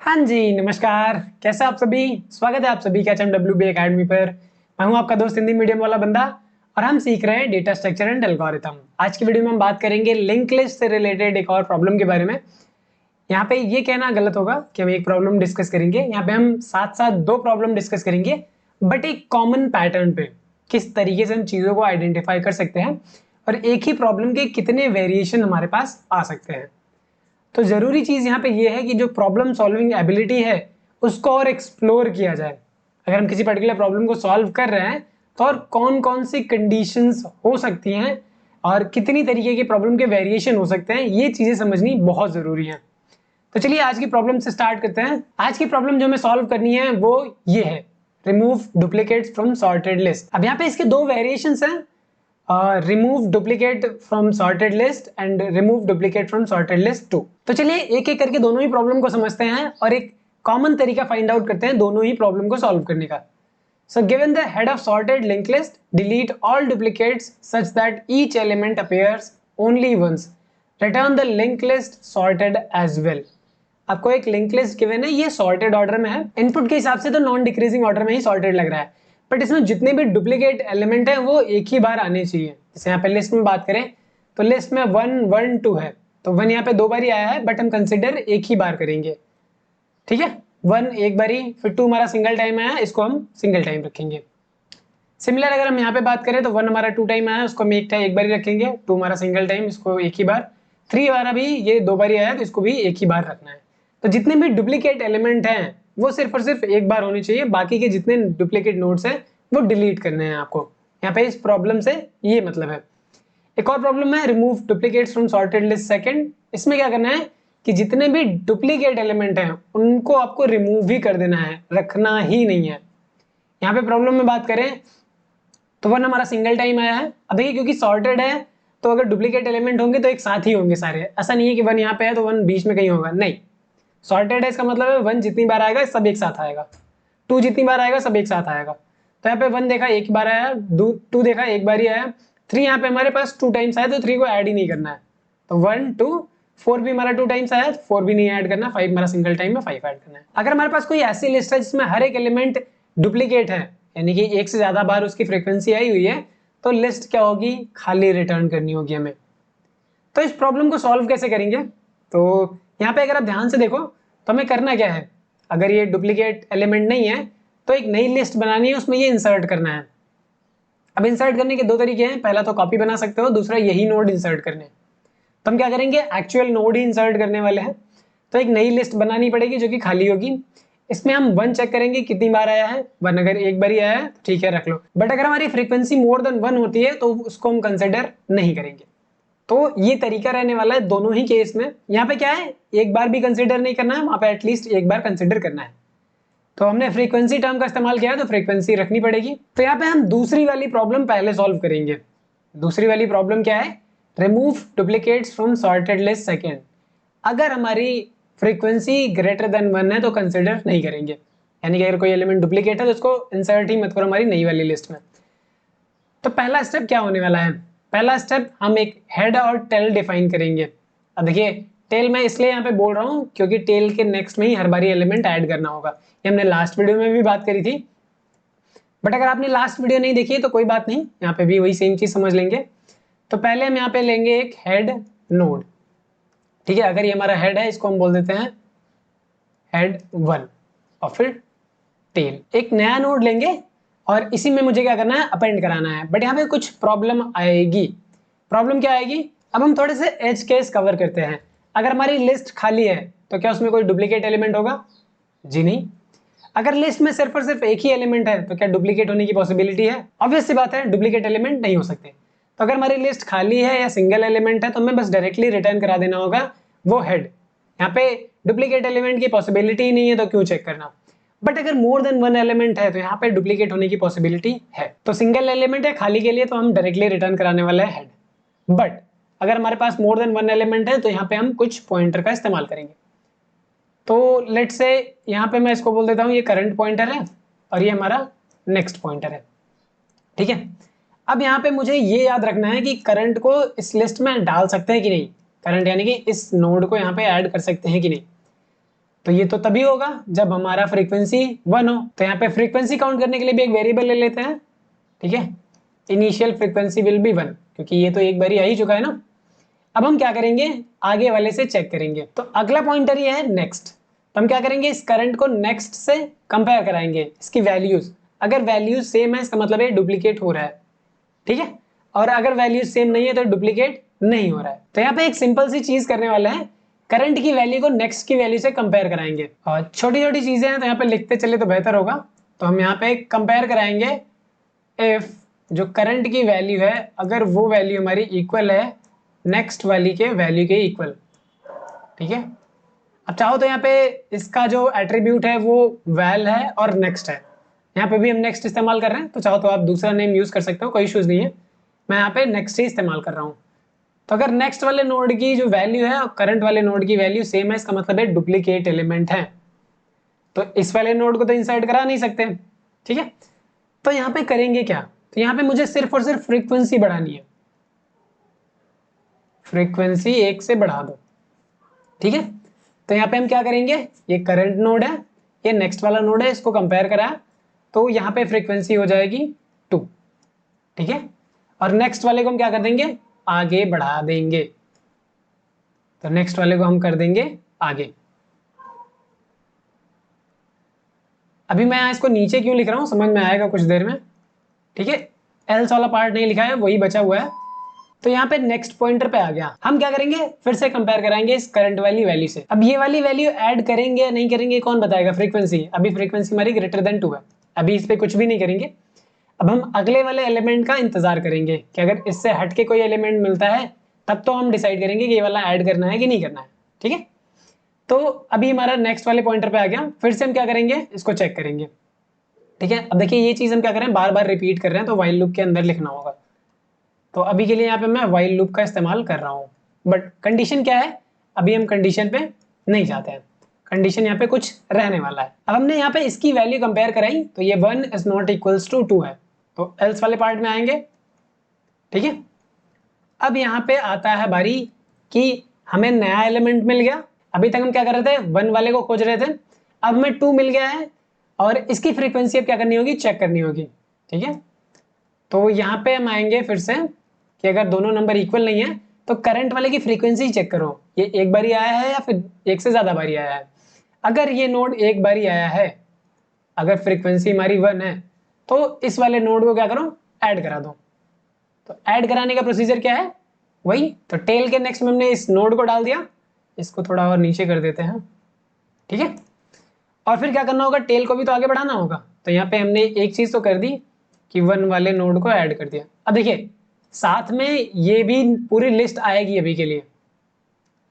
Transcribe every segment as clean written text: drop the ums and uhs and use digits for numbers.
हाँ जी, नमस्कार। कैसे आप सभी? स्वागत है आप सभी का HMWB अकेडमी पर। मैं हूँ आपका दोस्त हिंदी मीडियम वाला बंदा और हम सीख रहे हैं डेटा स्ट्रक्चर एंड एल्गोरिथम। आज की वीडियो में हम बात करेंगे लिंक लिस्ट से रिलेटेड एक और प्रॉब्लम के बारे में। यहाँ पे ये कहना गलत होगा कि हम एक प्रॉब्लम डिस्कस करेंगे। यहाँ पे हम साथ-साथ 2 प्रॉब्लम डिस्कस करेंगे, बट एक कॉमन पैटर्न पे। किस तरीके से हम चीज़ों को आइडेंटिफाई कर सकते हैं और एक ही प्रॉब्लम के कितने वेरिएशन हमारे पास आ सकते हैं। तो ज़रूरी चीज़ यहाँ पे ये है कि जो प्रॉब्लम सॉल्विंग एबिलिटी है, उसको और एक्सप्लोर किया जाए। अगर हम किसी पर्टिकुलर प्रॉब्लम को सॉल्व कर रहे हैं, तो और कौन-कौन सी कंडीशंस हो सकती हैं और कितनी तरीके के प्रॉब्लम के वेरिएशन हो सकते हैं, ये चीज़ें समझनी बहुत ज़रूरी है। तो चलिए आज की प्रॉब्लम से स्टार्ट करते हैं। आज की प्रॉब्लम जो हमें सॉल्व करनी है, वो ये है, remove duplicates from sorted list. अब यहाँ पे इसके 2 वेरिएशंस हैं। Remove duplicate from sorted list and remove duplicate from sorted list 2। तो चलिए एक एक करके दोनों ही प्रॉब्लम को समझते हैं और एक कॉमन तरीका फाइंड आउट करते हैं दोनों ही प्रॉब्लम को सॉल्व करने का। So given the head of sorted linked list, delete all duplicates such that each element appears only once. Return the linked list sorted as well. आपको एक लिंक लिस्ट गिवन है, ये सॉर्टेड ऑर्डर में है। Input के हिसाब से तो नॉन डिक्रीजिंग ऑर्डर में ही सॉर्टेड लग रहा है, बट इसमें जितने भी डुप्लीकेट एलिमेंट है वो एक ही बार आने चाहिए। जैसे यहाँ पे लिस्ट में बात करें तो लिस्ट में 1 1 2 है, तो 1 यहाँ पे 2 बार ही आया है, बट हम कंसिडर एक ही बार करेंगे। ठीक है, 1 एक बारी, फिर 2 हमारा सिंगल टाइम आया, इसको हम सिंगल टाइम रखेंगे। सिमिलर अगर हम यहाँ पे बात करें तो 1 हमारा 2 टाइम आया, उसको हम एक बार ही रखेंगे। 2 हमारा सिंगल टाइम, इसको एक ही बार। 3 हमारा भी ये 2 बार ही आया, तो इसको भी एक ही बार रखना है। तो जितने भी डुप्लीकेट एलिमेंट हैं वो सिर्फ और सिर्फ एक बार होनी चाहिए, बाकी के जितने डुप्लीकेट नोड्स हैं वो डिलीट करने हैं आपको। यहाँ पे इस प्रॉब्लम से ये मतलब है। एक और प्रॉब्लम है remove duplicates from sorted list second. इसमें क्या करना है कि जितने भी डुप्लीकेट एलिमेंट हैं उनको आपको रिमूव ही कर देना है, रखना ही नहीं है। यहाँ पे प्रॉब्लम में बात करें तो 1 हमारा सिंगल टाइम आया है। अब देखिए क्योंकि सॉर्टेड है तो अगर डुप्लीकेट एलिमेंट होंगे तो एक साथ ही होंगे सारे। ऐसा नहीं है कि 1 यहाँ पे है तो 1 बीच में कहीं होगा, नहीं। सॉर्टेड है इसका मतलब है 1 जितनी बार आएगा सब एक साथ आएगा, 2 जितनी बार आएगा सब एक साथ आएगा। तो यहाँ पे 1 देखा एक बार आया, 2 देखा एक बार ही आया, 3 यहाँ पे हमारे पास 2 टाइम्स आया तो 3 को ऐड ही नहीं करना है। तो 1 2 4 भी हमारा 2 टाइम्स आया, 4 भी नहीं ऐड करना, 5 हमारा सिंगल टाइम में 5 ऐड करना है। अगर हमारे पास कोई ऐसी लिस्ट है जिसमें हर एक एलिमेंट डुप्लीकेट है, यानी कि एक से ज्यादा बार उसकी फ्रीक्वेंसी आई हुई है, तो लिस्ट क्या होगी, खाली रिटर्न करनी होगी हमें। तो इस प्रॉब्लम को सॉल्व कैसे करेंगे? तो यहाँ पे अगर आप ध्यान से देखो तो हमें करना क्या है, अगर ये डुप्लीकेट एलिमेंट नहीं है तो एक नई लिस्ट बनानी है, उसमें ये इंसर्ट करना है। अब इंसर्ट करने के 2 तरीके हैं, पहला तो कॉपी बना सकते हो, दूसरा यही नोड इंसर्ट करने। तो हम क्या करेंगे, एक्चुअल नोड ही इंसर्ट करने वाले हैं। तो एक नई लिस्ट बनानी पड़ेगी जो कि खाली होगी। इसमें हम 1 चेक करेंगे कितनी बार आया है, 1 अगर एक बार ही आया है तो ठीक है रख लो, बट अगर हमारी फ्रीक्वेंसी मोर देन 1 होती है तो उसको हम कंसिडर नहीं करेंगे। तो ये तरीका रहने वाला है दोनों ही केस में। यहाँ पे क्या है, एक बार भी कंसिडर नहीं करना है, वहां पे एटलीस्ट एक बार कंसिडर करना है। तो हमने फ्रीक्वेंसी टर्म का इस्तेमाल किया है तो फ्रीक्वेंसी रखनी पड़ेगी। तो यहाँ पे हम दूसरी वाली प्रॉब्लम पहले सॉल्व करेंगे। दूसरी वाली प्रॉब्लम क्या है, remove duplicates from sorted list second. अगर हमारी फ्रीक्वेंसी ग्रेटर देन 1 है तो कंसिडर नहीं करेंगे, यानी कि अगर कोई एलिमेंट डुप्लीकेट है तो उसको इंसर्ट ही मत करो हमारी नई वाली लिस्ट में। तो पहला स्टेप क्या होने वाला है, पहला स्टेप हम एक हेड और टेल डिफाइन करेंगे। अब देखिए टेल मैं इसलिए यहाँ पे बोल रहा हूँ क्योंकि टेल के नेक्स्ट में ही हर बारी एलिमेंट ऐड करना होगा। ये हमने लास्ट वीडियो में भी बात करी थी, बट अगर आपने लास्ट वीडियो नहीं देखी है तो कोई बात नहीं, यहाँ पे भी वही सेम चीज समझ लेंगे। तो पहले हम यहाँ पे लेंगे एक हेड नोड। ठीक है, अगर ये हमारा हेड है इसको हम बोल देते हैं हेड 1 और फिर टेल। एक नया नोड लेंगे और इसी में मुझे क्या करना है, अपेंड कराना है। बट यहाँ पे कुछ प्रॉब्लम आएगी। प्रॉब्लम क्या आएगी, अब हम थोड़े से एज केस कवर करते हैं। अगर हमारी लिस्ट खाली है तो क्या उसमें कोई डुप्लीकेट एलिमेंट होगा? जी नहीं। अगर लिस्ट में सिर्फ और सिर्फ एक ही एलिमेंट है तो क्या डुप्लीकेट होने की पॉसिबिलिटी है? ऑब्वियस सी बात है, डुप्लीकेट एलिमेंट नहीं हो सकते। तो अगर हमारी लिस्ट खाली है या सिंगल एलिमेंट है तो हमें बस डायरेक्टली रिटर्न करा देना होगा वो हेड। यहाँ पे डुप्लीकेट एलिमेंट की पॉसिबिलिटी ही नहीं है तो क्यों चेक करना। बट अगर मोर देन 1 एलिमेंट है तो यहाँ पे डुप्लीकेट होने की पॉसिबिलिटी है। तो सिंगल एलिमेंट है खाली के लिए तो हम डायरेक्टली रिटर्न कराने वाले हैं हेड। बट अगर हमारे पास मोर देन 1 एलिमेंट है तो यहाँ पे हम कुछ पॉइंटर का इस्तेमाल करेंगे। तो लेट्स से यहाँ पे मैं इसको बोल देता हूँ ये करंट पॉइंटर है और ये हमारा नेक्स्ट पॉइंटर है। ठीक है, अब यहाँ पे मुझे ये याद रखना है कि करंट को इस लिस्ट में डाल सकते हैं कि नहीं, करंट यानी कि इस नोड को यहाँ पे ऐड कर सकते हैं कि नहीं। तो ये तो तभी होगा जब हमारा फ्रीक्वेंसी 1 हो। तो यहाँ पे फ्रीक्वेंसी काउंट करने के लिए भी एक वेरिएबल ले लेते हैं, ठीक है। इनिशियल फ्रीक्वेंसी विल बी 1, क्योंकि ये तो एक बार ही आ ही चुका है ना। अब हम क्या करेंगे, आगे वाले से चेक करेंगे। तो अगला पॉइंटर ये है नेक्स्ट। तो हम क्या करेंगे, इस करंट को नेक्स्ट से कंपेयर कराएंगे, इसकी वैल्यूज। अगर वैल्यूज सेम है इसका मतलब है डुप्लीकेट हो रहा है, ठीक है। और अगर वैल्यूज सेम नहीं है तो डुप्लीकेट नहीं हो रहा है। तो यहाँ पे एक सिंपल सी चीज करने वाले हैं, करंट की वैल्यू को नेक्स्ट की वैल्यू से कंपेयर कराएंगे। और छोटी छोटी चीजें हैं तो यहाँ पे लिखते चले तो बेहतर होगा। तो हम यहाँ पे कंपेयर कराएंगे, इफ जो करंट की वैल्यू है अगर वो वैल्यू हमारी इक्वल है नेक्स्ट वाली के वैल्यू के इक्वल, ठीक है। अब चाहो तो यहाँ पे इसका जो एट्रीब्यूट है वो वैल है और नेक्स्ट है। यहाँ पे भी हम नेक्स्ट इस्तेमाल कर रहे हैं, तो चाहो तो आप दूसरा नेम यूज कर सकते हो, कोई इश्यूज नहीं है। मैं यहाँ पे नेक्स्ट ही इस्तेमाल कर रहा हूँ। तो अगर नेक्स्ट वाले नोड की जो वैल्यू है और करंट वाले नोड की वैल्यू सेम है, इसका मतलब है डुप्लीकेट एलिमेंट है। तो इस वाले नोड को तो इंसर्ट करा नहीं सकते, ठीक है। तो यहाँ पे करेंगे क्या, तो यहाँ पे मुझे सिर्फ और सिर्फ फ्रीक्वेंसी बढ़ानी है। फ्रीक्वेंसी 1 से बढ़ा दो, ठीक है। तो यहाँ पे हम क्या करेंगे, ये करंट नोड है, ये नेक्स्ट वाला नोड है, इसको कंपेयर करा तो यहाँ पे फ्रीक्वेंसी हो जाएगी 2, ठीक है। और नेक्स्ट वाले को हम क्या कर देंगे, आगे बढ़ा देंगे। तो नेक्स्ट वाले को हम कर देंगे आगे। अभी मैं इसको नीचे क्यों लिख रहा हूँ समझ में आएगा कुछ देर में, ठीक है। एल्स वाला पार्ट नहीं लिखा है, वही बचा हुआ है। तो यहाँ पे नेक्स्ट पॉइंटर पे आ गया। हम क्या करेंगे, फिर से कंपेयर कराएंगे इस करंट वाली वैल्यू से। अब ये वाली वैल्यू ऐड करेंगे या नहीं करेंगे कौन बताएगा, फ्रीक्वेंसी। अभी फ्रीक्वेंसी हमारी ग्रेटर देन 2 है, अभी इस पे कुछ भी नहीं करेंगे। अब हम अगले वाले एलिमेंट का इंतजार करेंगे कि अगर इससे हट के कोई एलिमेंट मिलता है तब तो हम डिसाइड करेंगे कि ये वाला ऐड करना है कि नहीं करना है, ठीक है। तो अभी हमारा नेक्स्ट वाले पॉइंटर पे आ गया, फिर से हम क्या करेंगे, इसको चेक करेंगे, ठीक है। अब देखिए ये चीज हम क्या कर रहे हैं, बार बार रिपीट कर रहे हैं, तो व्हाइल लूप के अंदर लिखना होगा। तो अभी के लिए यहाँ पे मैं व्हाइल लूप का इस्तेमाल कर रहा हूँ, बट कंडीशन क्या है, अभी हम कंडीशन पे नहीं जाते हैं। कंडीशन यहाँ पे कुछ रहने वाला है। अब हमने यहाँ पे इसकी वैल्यू कंपेयर कराई, तो ये 1 इज नॉट इक्वल्स टू 2 है, तो एल्स वाले पार्ट में आएंगे, ठीक है। अब यहाँ पे आता है बारी कि हमें नया एलिमेंट मिल गया। अभी तक हम क्या कर रहे थे, 1 वाले को खोज रहे थे, अब हमें 2 मिल गया है और इसकी फ्रीक्वेंसी अब क्या करनी होगी, चेक करनी होगी, ठीक है। तो यहाँ पे हम आएंगे फिर से कि अगर दोनों नंबर इक्वल नहीं है तो करंट वाले की फ्रीक्वेंसी चेक करो, ये एक बारी आया है या फिर एक से ज्यादा बारी आया है। अगर ये नोड एक बारी आया है, अगर फ्रीक्वेंसी हमारी 1 है, तो इस वाले नोड को क्या करो, ऐड करा दो। तो ऐड कराने का प्रोसीजर क्या है, वही तो टेल के नेक्स्ट में हमने इस नोड को डाल दिया, इसको थोड़ा और नीचे कर देते हैं, ठीक है। और फिर क्या करना होगा, टेल को भी तो आगे बढ़ाना होगा। तो यहाँ पे हमने एक चीज तो कर दी कि 1 वाले नोड को ऐड कर दिया। अब देखिए साथ में ये भी पूरी लिस्ट आएगी अभी के लिए,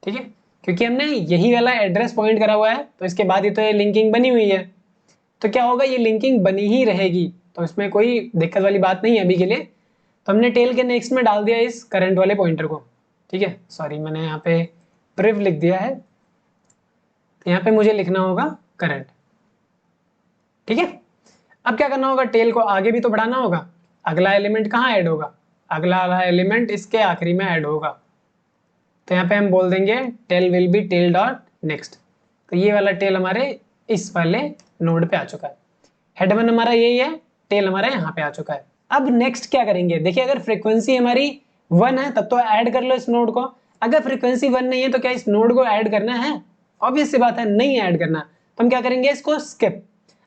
ठीक है, क्योंकि हमने यही वाला एड्रेस पॉइंट करा हुआ है, तो इसके बाद ही तो ये लिंकिंग बनी हुई है। तो क्या होगा, ये लिंकिंग बनी ही रहेगी, तो इसमें कोई दिक्कत वाली बात नहीं है अभी के लिए। तो हमने टेल के नेक्स्ट में डाल दिया इस करंट वाले पॉइंटर को, ठीक है। सॉरी मैंने यहाँ पे प्रिव लिख दिया है, तो यहाँ पे मुझे लिखना होगा करंट, ठीक है। अब क्या करना होगा, टेल को आगे भी तो बढ़ाना होगा। अगला एलिमेंट कहाँ ऐड होगा, अगला एलिमेंट इसके आखिरी में ऐड होगा। तो यहाँ पे हम बोल देंगे tail will be tail dot next. तो ये वाला टेल हमारे इस वाले नोड पे आ चुका है। हेड 1 हमारा यही है, टेल हमारा यहाँ पे आ चुका है। अब नेक्स्ट क्या करेंगे, देखिए अगर फ्रीक्वेंसी हमारी 1 है तब तो ऐड कर लो इस नोड को। अगर फ्रीक्वेंसी 1 नहीं है तो क्या इस नोड को ऐड करना है, ऑब्वियस सी बात है नहीं ऐड करना। तो हम क्या करेंगे, इसको स्किप।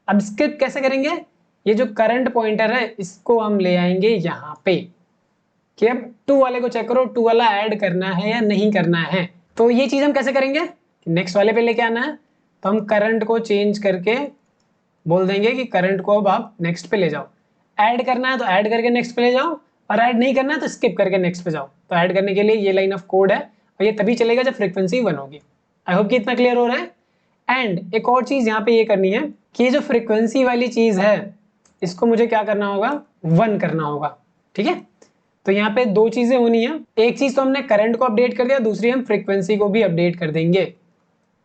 अब स्किप कैसे करेंगे, ये जो करंट पॉइंटर है इसको हम ले आएंगे यहाँ पे कि अब 2 वाले को चेक करो, 2 वाला ऐड करना है या नहीं करना है। तो ये चीज हम कैसे करेंगे, नेक्स्ट वाले पे लेके आना है, तो हम करंट को चेंज करके बोल देंगे कि करंट को अब आप नेक्स्ट पे ले जाओ। ऐड करना है तो ऐड करके नेक्स्ट पे ले जाओ, और ऐड नहीं करना है तो स्किप करके नेक्स्ट पे जाओ। तो ऐड करने के लिए ये लाइन ऑफ कोड है, और ये तभी चलेगा जब फ्रीक्वेंसी 1 होगी। आई होप कि इतना क्लियर हो रहा है। एंड एक और चीज यहाँ पे ये करनी है कि ये जो फ्रीक्वेंसी वाली चीज है इसको मुझे क्या करना होगा, 1 करना होगा, ठीक है। तो यहाँ पे 2 चीजें होनी है, एक चीज तो हमने करंट को अपडेट कर दिया, दूसरी हम फ्रीक्वेंसी को भी अपडेट कर देंगे।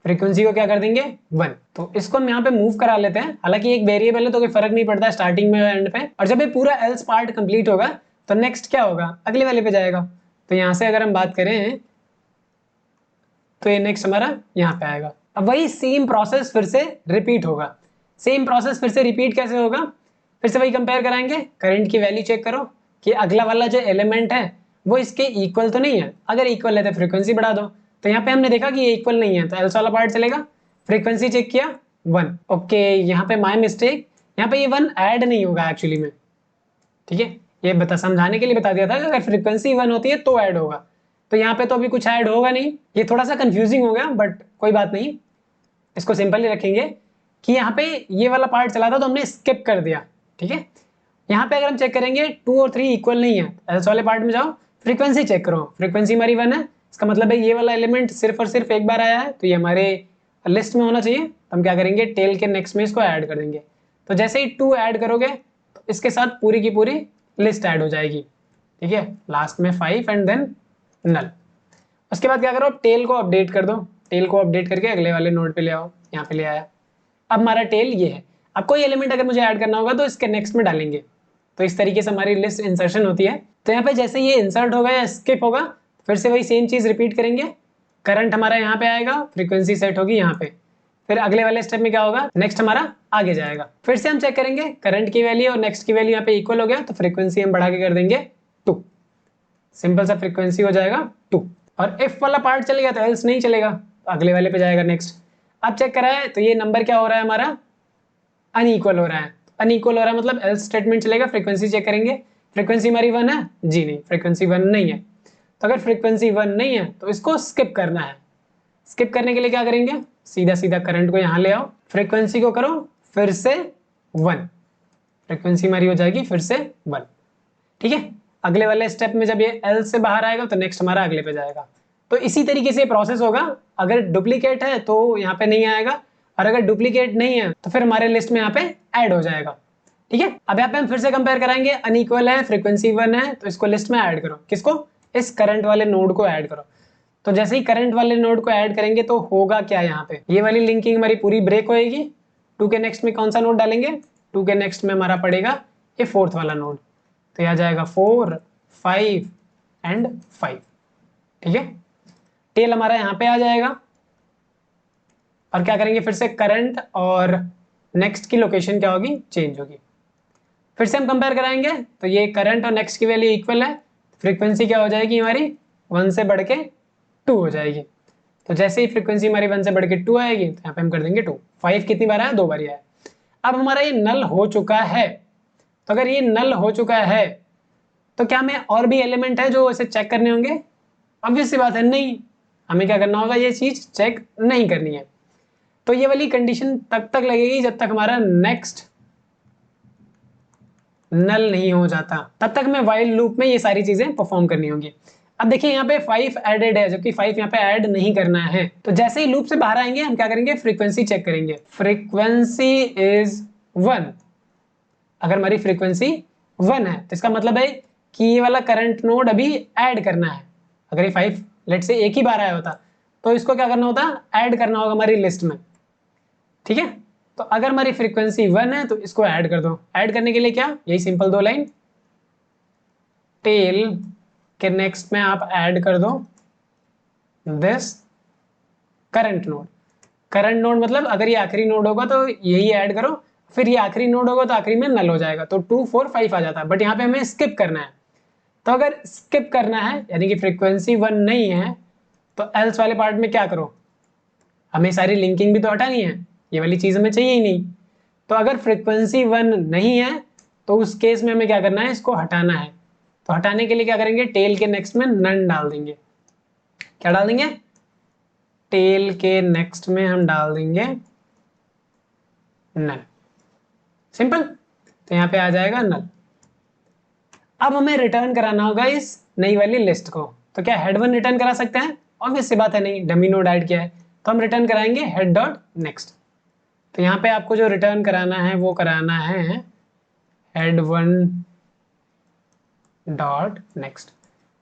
फ्रीक्वेंसी को क्या कर देंगे, 1। तो इसको हम यहाँ पे मूव करा लेते हैं, हालांकि एक वेरिएबल है तो कोई फर्क नहीं पड़ता स्टार्टिंग में एंड पे। और जब ये पूरा एल्स पार्ट कंप्लीट होगा तो नेक्स्ट क्या होगा, अगले वाले पे जाएगा। तो यहाँ से अगर हम बात करें तो ये नेक्स्ट हमारा यहाँ पे आएगा। अब वही सेम प्रोसेस फिर से रिपीट होगा। सेम प्रोसेस फिर से रिपीट कैसे होगा, फिर से वही कंपेयर कराएंगे, करंट की वैल्यू चेक करो कि अगला वाला जो एलिमेंट है वो इसके इक्वल तो नहीं है, अगर इक्वल है तो फ्रीक्वेंसी बढ़ा दो। तो यहाँ पे हमने देखा कि ये इक्वल नहीं है तो एल्स वाला पार्ट चलेगा। फ्रीक्वेंसी चेक किया 1, ओके यहाँ पे माय मिस्टेक, यहाँ पे ये 1 ऐड नहीं होगा एक्चुअली में, ठीक है, ये बता समझाने के लिए बता दिया था कि अगर फ्रीक्वेंसी 1 होती है तो ऐड होगा, तो यहाँ पे तो अभी कुछ ऐड होगा नहीं। ये थोड़ा सा कंफ्यूजिंग हो गया बट कोई बात नहीं, इसको सिंपल ही रखेंगे कि यहाँ पे ये वाला पार्ट चला था तो हमने स्किप कर दिया, ठीक है। यहाँ पे अगर हम चेक करेंगे 2 और 3 इक्वल नहीं है, एल्स वाले पार्ट में जाओ, फ्रीक्वेंसी चेक करो, फ्रीक्वेंसी हमारी 1 है, इसका मतलब है ये वाला एलिमेंट सिर्फ और सिर्फ एक बार आया है तो ये हमारे लिस्ट में होना चाहिए। तो हम क्या करेंगे, टेल के नेक्स्ट में इसको ऐड कर देंगे। तो जैसे ही 2 ऐड करोगे तो इसके साथ पूरी की पूरी लिस्ट ऐड हो जाएगी, ठीक है, लास्ट में 5 एंड देन नल। उसके बाद क्या करो, टेल को अपडेट कर दो, टेल को अपडेट करके अगले वाले नोड पे ले आओ, यहाँ पे ले आया। अब हमारा टेल ये है। अब कोई एलिमेंट अगर मुझे ऐड करना होगा तो इसके नेक्स्ट में डालेंगे, तो इस तरीके से हमारी लिस्ट इंसर्शन होती है। तो यहाँ पे जैसे ये इंसर्ट होगा या स्किप होगा फिर से वही सेम चीज रिपीट करेंगे, करंट हमारा यहाँ पे आएगा, फ्रीक्वेंसी सेट होगी यहाँ पे, फिर अगले वाले स्टेप में क्या होगा, नेक्स्ट हमारा आगे जाएगा। फिर से हम चेक करेंगे करंट की वैल्यू और नेक्स्ट की वैल्यू यहाँ पे इक्वल हो गया तो फ्रीक्वेंसी हम बढ़ा के कर देंगे 2, सिंपल सा फ्रीक्वेंसी हो जाएगा 2। और इफ वाला पार्ट चलेगा तो एल्स नहीं चलेगा, तो अगले वाले पे जाएगा नेक्स्ट। अब चेक करा है तो ये नंबर क्या हो रहा है हमारा, अनइक्वल हो रहा है, अनइक्वल हो रहा है मतलब एल्स स्टेटमेंट चलेगा। फ्रीक्वेंसी चेक करेंगे, फ्रीक्वेंसी हमारी 1 है, जी नहीं फ्रीक्वेंसी 1 नहीं है। तो अगर फ्रीक्वेंसी 1 नहीं है तो इसको स्किप करना है। स्किप करने के लिए क्या करेंगे, सीधा सीधा करंट को यहाँ ले आओ, फ्रीक्वेंसी को करो फिर से 1, फ्रीक्वेंसी हमारी हो जाएगी फिर से 1, ठीक है। अगले वाले स्टेप में जब ये एल से बाहर आएगा तो नेक्स्ट हमारा अगले पे जाएगा। तो इसी तरीके से प्रोसेस होगा। अगर डुप्लीकेट है तो यहाँ पे नहीं आएगा और अगर डुप्लीकेट नहीं है तो फिर हमारे लिस्ट में यहाँ पे ऐड हो जाएगा, ठीक है। अब यहाँ पे हम फिर से कंपेयर कराएंगे, अनइक्वल है, फ्रीक्वेंसी 1 है तो इसको लिस्ट में ऐड करो, किसको, इस करंट वाले नोड को ऐड करो। तो जैसे ही करंट वाले नोड को ऐड करेंगे तो होगा क्या, यहाँ पे ये वाली लिंकिंग हमारी पूरी ब्रेक होएगी। 2 के नेक्स्ट में कौन सा नोड डालेंगे, 2 के नेक्स्ट में हमारा पड़ेगा ये फोर्थ वाला नोड, तो यहाँ जाएगा 4, 5 एंड 5, ठीक है। टेल हमारा यहाँ पे आ जाएगा और क्या करेंगे, फिर से करंट और नेक्स्ट की लोकेशन क्या होगी, चेंज होगी। फिर से हम कंपेयर कराएंगे तो ये करंट और नेक्स्ट की वैल्यू इक्वल है, फ्रीक्वेंसी क्या हो जाएगी हमारी 1 से बढ़ के 2 हो जाएगी। तो जैसे ही फ्रीक्वेंसी हमारी 1 से बढ़ के 2 आएगी तो यहाँ पे हम कर देंगे 2। 5 कितनी बार आया, 2 बार आया। अब हमारा ये नल हो चुका है। तो अगर ये नल हो चुका है तो क्या हमें और भी एलिमेंट है जो इसे चेक करने होंगे, ऑब्वियस सी बात है नहीं, हमें क्या करना होगा, ये चीज चेक नहीं करनी है। तो ये वाली कंडीशन तब तक लगेगी जब तक हमारा नेक्स्ट नल नहीं हो जाता, तब तक हमें व्हाइल लूप में ये सारी चीजें परफॉर्म करनी होंगी। अब देखिए यहाँ पे 5 एडेड है जबकि 5 यहाँ पे ऐड नहीं करना है। तो जैसे ही लूप से बाहर आएंगे हम क्या करेंगे, फ्रीक्वेंसी चेक करेंगे, फ्रीक्वेंसी इज 1। अगर हमारी फ्रीक्वेंसी 1 है तो इसका मतलब है कि ये वाला करंट नोड अभी ऐड करना है। अगर ये 5 लेट से एक ही बार आया होता तो इसको क्या करना होता, ऐड करना होगा हमारी लिस्ट में, ठीक है। तो अगर हमारी फ्रीक्वेंसी 1 है तो इसको ऐड कर दो। ऐड करने के लिए क्या, यही सिंपल 2 लाइन, टेल के नेक्स्ट में आप ऐड कर दो this current node. Current node मतलब अगर ये आखिरी नोड होगा तो यही ऐड करो, फिर ये आखिरी नोड होगा तो आखिरी में नल हो जाएगा, तो 2, 4, 5 आ जाता है। बट यहाँ पे हमें स्किप करना है। तो अगर स्किप करना है यानी कि फ्रीक्वेंसी 1 नहीं है तो एल्स वाले पार्ट में क्या करो, हमें सारी लिंकिंग भी तो हटानी है, ये वाली चीज हमें चाहिए ही नहीं। तो अगर फ्रीक्वेंसी 1 नहीं है तो उस केस में हमें क्या करना है, इसको हटाना है। तो हटाने के लिए क्या करेंगे, टेल के नेक्स्ट में नन डाल देंगे। क्या डाल देंगे, टेल के नेक्स्ट में हम डाल देंगे नन, सिंपल। तो यहाँ पे आ जाएगा नल। अब हमें रिटर्न कराना होगा इस नई वाली लिस्ट को। तो क्या हेड 1 रिटर्न करा सकते हैं, ऑब्वियस सी बात है नहीं, डमी नोड ऐड किया है तो हम रिटर्न कराएंगे हेड डॉट नेक्स्ट। तो यहाँ पे आपको जो रिटर्न कराना है वो कराना है हेड 1 डॉट नेक्स्ट।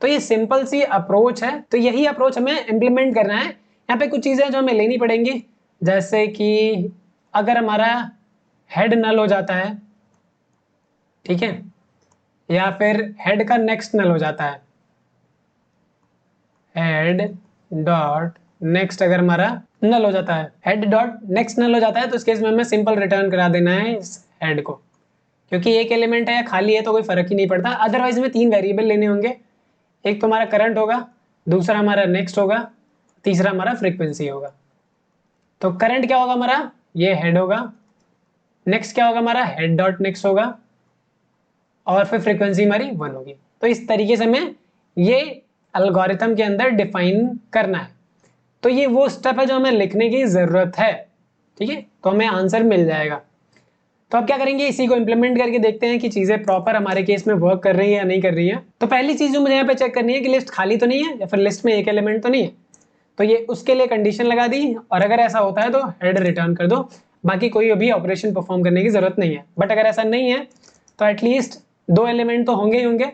तो ये सिंपल सी अप्रोच है, तो यही अप्रोच हमें इंप्लीमेंट करना है। यहाँ पे कुछ चीजें जो हमें लेनी पड़ेंगी, जैसे कि अगर हमारा हेड नल हो जाता है, ठीक है, या फिर हेड का नेक्स्ट नल हो जाता है, हेड डॉट नेक्स्ट अगर हमारा नल हो जाता है, हेड डॉट नेक्स्ट नल हो जाता है। तो इस केस में हमें सिंपल रिटर्न करा देना है इस हेड को, क्योंकि एक एलिमेंट है या खाली है तो कोई फर्क ही नहीं पड़ता। अदरवाइज में 3 वेरिएबल लेने होंगे, एक तो हमारा करंट होगा, दूसरा हमारा नेक्स्ट होगा, तीसरा हमारा फ्रीक्वेंसी होगा। तो करंट क्या होगा हमारा, ये हेड होगा, नेक्स्ट क्या होगा हमारा, हेड डॉट नेक्स्ट होगा, और फिर फ्रीक्वेंसी हमारी 1 होगी। तो इस तरीके से हमें ये एल्गोरिथम के अंदर डिफाइन करना है। तो ये वो स्टेप है जो हमें लिखने की जरूरत है, ठीक है, तो हमें आंसर मिल जाएगा। तो अब क्या करेंगे, इसी को इंप्लीमेंट करके देखते हैं कि चीजें प्रॉपर हमारे केस में वर्क कर रही है या नहीं कर रही है। तो पहली चीज जो मुझे यहाँ पे चेक करनी है कि लिस्ट खाली तो नहीं है या फिर लिस्ट में एक एलिमेंट तो नहीं है। तो ये उसके लिए कंडीशन लगा दी, और अगर ऐसा होता है तो हेड रिटर्न कर दो, बाकी कोई अभी ऑपरेशन परफॉर्म करने की जरूरत नहीं है। बट अगर ऐसा नहीं है तो एटलीस्ट 2 एलिमेंट तो होंगे ही होंगे।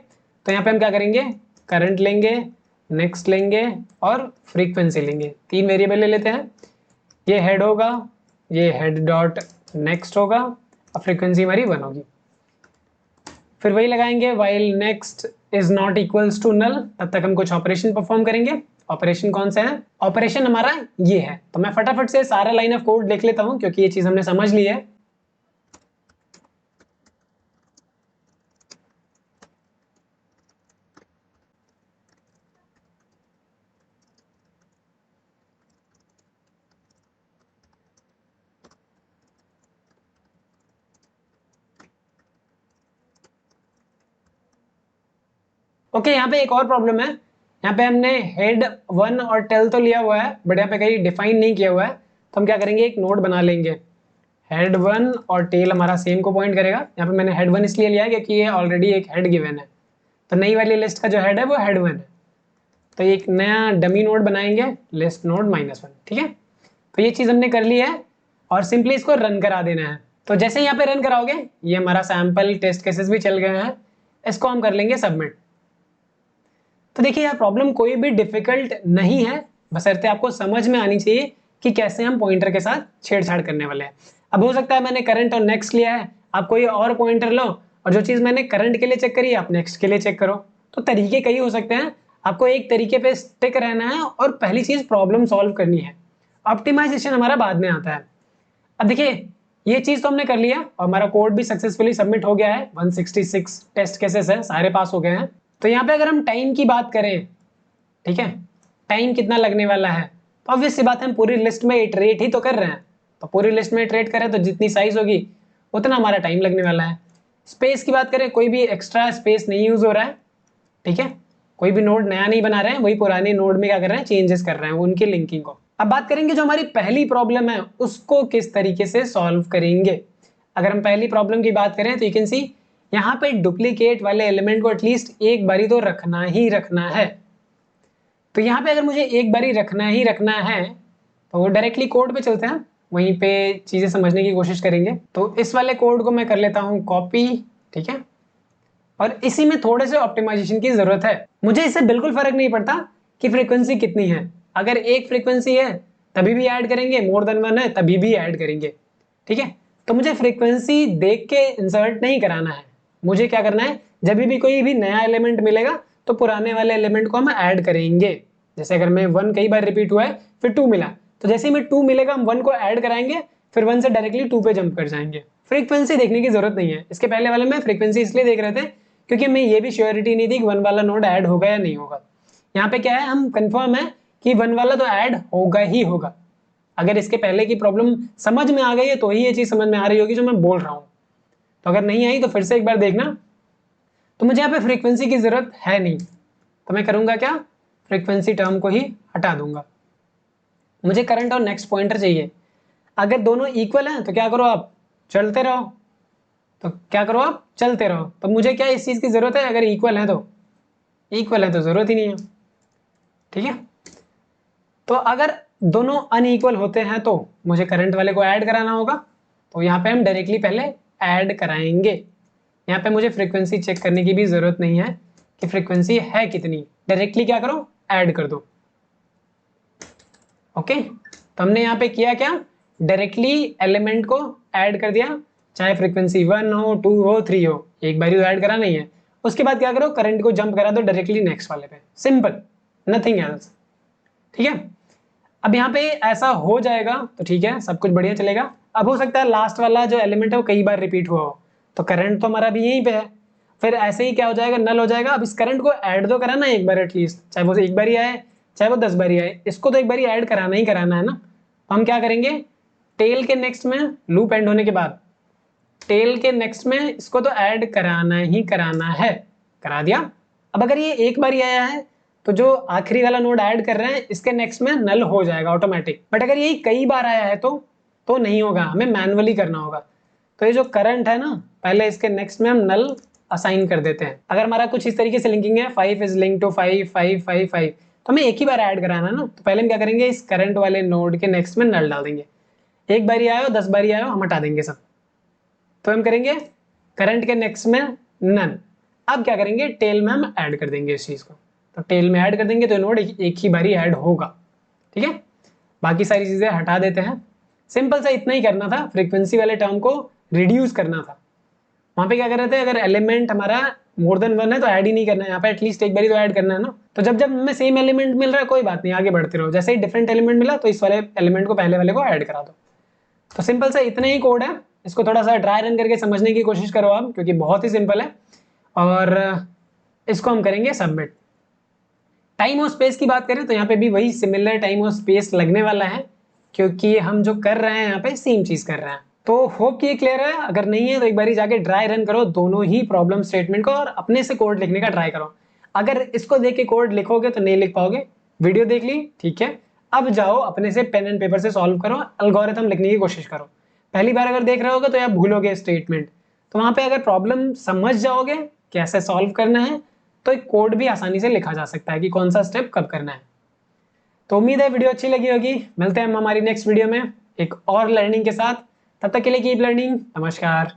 तो यहाँ पे हम क्या करेंगे, करंट लेंगे, नेक्स्ट लेंगे और फ्रीक्वेंसी लेंगे। 3 वेरिएबल ले लेते हैं, ये हेड होगा, ये हेड डॉट नेक्स्ट होगा, और फ्रीक्वेंसी हमारी 1 होगी। फिर वही लगाएंगे while next is not equals to null, तब तक हम कुछ ऑपरेशन परफॉर्म करेंगे। ऑपरेशन कौन सा है, ऑपरेशन हमारा ये है। तो मैं फटाफट से सारा लाइन ऑफ कोड लिख लेता हूं क्योंकि ये चीज हमने समझ ली है। ओके, यहाँ पे एक और प्रॉब्लम है। यहाँ पे हमने हेड 1 और टेल तो लिया हुआ है, बट यहाँ पे कहीं डिफाइन नहीं किया हुआ है। तो हम क्या करेंगे, एक नोड बना लेंगे। हेड 1 और टेल हमारा सेम को पॉइंट करेगा। यहाँ पे मैंने हेड 1 इसलिए लिया है क्योंकि ये ऑलरेडी एक हेड गिवन है। तो नई वाली लिस्ट का जो हेड है वो हेड 1 है। तो एक नया डमी नोड बनाएंगे, लिस्ट नोड -1, ठीक है। तो ये चीज हमने कर ली है, और सिंपली इसको रन करा देना है। तो जैसे यहाँ पे रन कराओगे, ये हमारा सैंपल टेस्ट केसेस भी चल गए हैं, इसको हम कर लेंगे सबमिट। तो देखिए यार, प्रॉब्लम कोई भी डिफिकल्ट नहीं है, बशर्ते आपको समझ में आनी चाहिए कि कैसे हम पॉइंटर के साथ छेड़छाड़ करने वाले हैं। अब हो सकता है मैंने करंट और नेक्स्ट लिया है, आप कोई और पॉइंटर लो, और जो चीज मैंने करंट के लिए चेक करी आप नेक्स्ट के लिए चेक करो। तो तरीके कई हो सकते हैं, आपको एक तरीके पे स्टिक रहना है और पहली चीज प्रॉब्लम सॉल्व करनी है। ऑप्टिमाइजेशन हमारा बाद में आता है। अब देखिए, ये चीज तो हमने कर लिया और हमारा कोड भी सक्सेसफुली सबमिट हो गया है। 166 टेस्ट केसेस है, सारे पास हो गए हैं। तो यहाँ पे अगर हम टाइम की बात करें, ठीक है, टाइम कितना लगने वाला है, तो ऑब्वियस सी बात है हम पूरी लिस्ट में इटरेट ही तो कर रहे हैं। तो पूरी लिस्ट में इटरेट करें तो जितनी साइज होगी उतना हमारा टाइम लगने वाला है। स्पेस की बात करें, कोई भी एक्स्ट्रा स्पेस नहीं यूज हो रहा है, ठीक है, कोई भी नोड नया नहीं बना रहे हैं, वही पुराने नोड में क्या कर रहे हैं, चेंजेस कर रहे हैं उनकी लिंकिंग को। अब बात करेंगे जो हमारी पहली प्रॉब्लम है उसको किस तरीके से सॉल्व करेंगे। अगर हम पहली प्रॉब्लम की बात करें तो यू कैन सी यहाँ पे डुप्लीकेट वाले एलिमेंट को एटलीस्ट एक बारी तो रखना ही रखना है। तो यहाँ पे अगर मुझे एक बारी रखना ही रखना है तो डायरेक्टली कोड पे चलते हैं, वहीं पे चीजें समझने की कोशिश करेंगे। तो इस वाले कोड को मैं कर लेता हूँ कॉपी, ठीक है, और इसी में थोड़े से ऑप्टिमाइजेशन की जरूरत है। मुझे इससे बिल्कुल फर्क नहीं पड़ता कि फ्रीक्वेंसी कितनी है। अगर एक फ्रीक्वेंसी है तभी भी ऐड करेंगे, मोर देन 1 है तभी भी ऐड करेंगे, ठीक है। तो मुझे फ्रीक्वेंसी देख के इंसर्ट नहीं कराना है, मुझे क्या करना है, जब भी कोई भी नया एलिमेंट मिलेगा तो पुराने वाले एलिमेंट को हम ऐड करेंगे। जैसे अगर मैं 1 कई बार रिपीट हुआ है फिर 2 मिला, तो जैसे ही मैं 2 मिलेगा हम 1 को ऐड कराएंगे, फिर 1 से डायरेक्टली 2 पे जंप कर जाएंगे। फ्रीक्वेंसी देखने की जरूरत नहीं है। इसके पहले वाले में फ्रीक्वेंसी इसलिए देख रहे थे क्योंकि हमें ये भी श्योरिटी नहीं थी कि 1 वाला नोड ऐड होगा या नहीं होगा। यहाँ पे क्या है, हम कंफर्म है कि 1 वाला तो ऐड होगा ही होगा। अगर इसके पहले की प्रॉब्लम समझ में आ गई है तो ही ये चीज समझ में आ रही होगी जो मैं बोल रहा हूँ। तो अगर नहीं आई तो फिर से एक बार देखना। तो मुझे यहाँ पे फ्रीक्वेंसी की जरूरत है नहीं, तो मैं करूंगा क्या, फ्रीक्वेंसी टर्म को ही हटा दूंगा। मुझे करंट और नेक्स्ट पॉइंटर चाहिए। अगर दोनों इक्वल हैं तो क्या करो आप, चलते रहो। तो क्या करो आप, चलते रहो। तो मुझे क्या इस चीज की जरूरत है, अगर इक्वल है तो, इक्वल है तो जरूरत ही नहीं है, ठीक है। तो अगर दोनों अनइक्वल होते हैं तो मुझे करंट वाले को ऐड कराना होगा। तो यहाँ पे हम डायरेक्टली पहले ऐड कराएंगे। यहाँ पे मुझे फ्रीक्वेंसी चेक करने की भी जरूरत नहीं है कि फ्रीक्वेंसी है कितनी, डायरेक्टली क्या करो, ऐड कर दो। ओके, तो हमने यहाँ पे किया क्या, डायरेक्टली एलिमेंट को ऐड कर दिया, चाहे फ्रीक्वेंसी 1 हो, 2 हो, 3 हो, एक बार तो ऐड करा नहीं है। उसके बाद क्या करो, करंट को जंप करा दो डायरेक्टली नेक्स्ट वाले पे, सिंपल, नथिंग एल्स, ठीक है। अब यहाँ पे ऐसा हो जाएगा तो ठीक है, सब कुछ बढ़िया चलेगा। अब हो सकता है लास्ट वाला जो एलिमेंट है वो कई बार रिपीट हुआ हो, तो करंट तो हमारा भी यहीं पे है, फिर ऐसे ही क्या हो जाएगा, नल हो जाएगा। अब इस करंट को ऐड तो कराना है एक बार एटलीस्ट, चाहे वो एक बार ही आए चाहे वो 10 बार ही आए, इसको तो एक बार ही ऐड कराना ही कराना है ना। तो हम क्या करेंगे, टेल के नेक्स्ट में, लूप एंड होने के बाद टेल के नेक्स्ट में इसको तो ऐड कराना ही कराना है, करा दिया। अब अगर ये एक बार ही आया है तो जो आखिरी वाला नोड ऐड कर रहे हैं इसके नेक्स्ट में नल हो जाएगा ऑटोमेटिक। बट अगर ये कई बार आया है तो नहीं होगा, हमें मैनुअली करना होगा। तो ये जो करंट है ना, पहले इसके नेक्स्ट में हम नल असाइन कर देते हैं। अगर हमारा कुछ इस तरीके से लिंकिंग है, 5 इज लिंक टू 5 5 5 5, तो हमें एक ही बार ऐड कराना है ना। तो पहले हम क्या करेंगे, इस करंट वाले नोड के नेक्स्ट में नल डाल देंगे। एक बार ही आयो 10 बार ही आयो हम हटा देंगे सब। तो हम करेंगे करंट के नेक्स्ट में नन। अब क्या करेंगे, टेल में हम ऐड कर देंगे इस चीज को। तो टेल में ऐड कर देंगे तो नोड एक ही बारी ऐड होगा, ठीक है। बाकी सारी चीजें हटा देते हैं। सिंपल सा इतना ही करना था, फ्रीक्वेंसी वाले टर्म को रिड्यूस करना था। वहां पे क्या कर रहे थे, अगर एलिमेंट हमारा मोर देन 1 है तो ऐड ही नहीं करना है, यहाँ पे एटलीस्ट एक बारी तो ऐड करना है ना। तो जब जब हमें सेम एलिमेंट मिल रहा है कोई बात नहीं, आगे बढ़ते रहो। जैसे ही डिफरेंट एलिमेंट मिला तो इस वाले एलिमेंट को पहले वाले को ऐड करा दो। तो सिंपल सा इतना ही कोड है। इसको थोड़ा सा ड्राई रन करके समझने की कोशिश करो आप, क्योंकि बहुत ही सिंपल है। और इसको हम करेंगे सबमिट। टाइम और स्पेस की बात करें तो यहाँ पे भी वही सिमिलर टाइम और स्पेस लगने वाला है, क्योंकि हम जो कर रहे हैं यहाँ पे सेम चीज कर रहे हैं। तो होप ये क्लियर है। अगर नहीं है तो एक बार जाके ड्राई रन करो दोनों ही प्रॉब्लम स्टेटमेंट को और अपने से कोड लिखने का ट्राई करो। अगर इसको देख के कोड लिखोगे तो नहीं लिख पाओगे। वीडियो देख ली, ठीक है, अब जाओ अपने से पेन एंड पेपर से सॉल्व करो, एल्गोरिथम लिखने की कोशिश करो। पहली बार अगर देख रहे होगे तो यार भूलोगे स्टेटमेंट, तो वहां पे अगर प्रॉब्लम समझ जाओगे कैसे सॉल्व करना है तो एक कोड भी आसानी से लिखा जा सकता है कि कौन सा स्टेप कब करना है। तो उम्मीद है वीडियो अच्छी लगी होगी। मिलते हैं हम हमारी नेक्स्ट वीडियो में एक और लर्निंग के साथ। तब तक के लिए कीप लर्निंग। नमस्कार।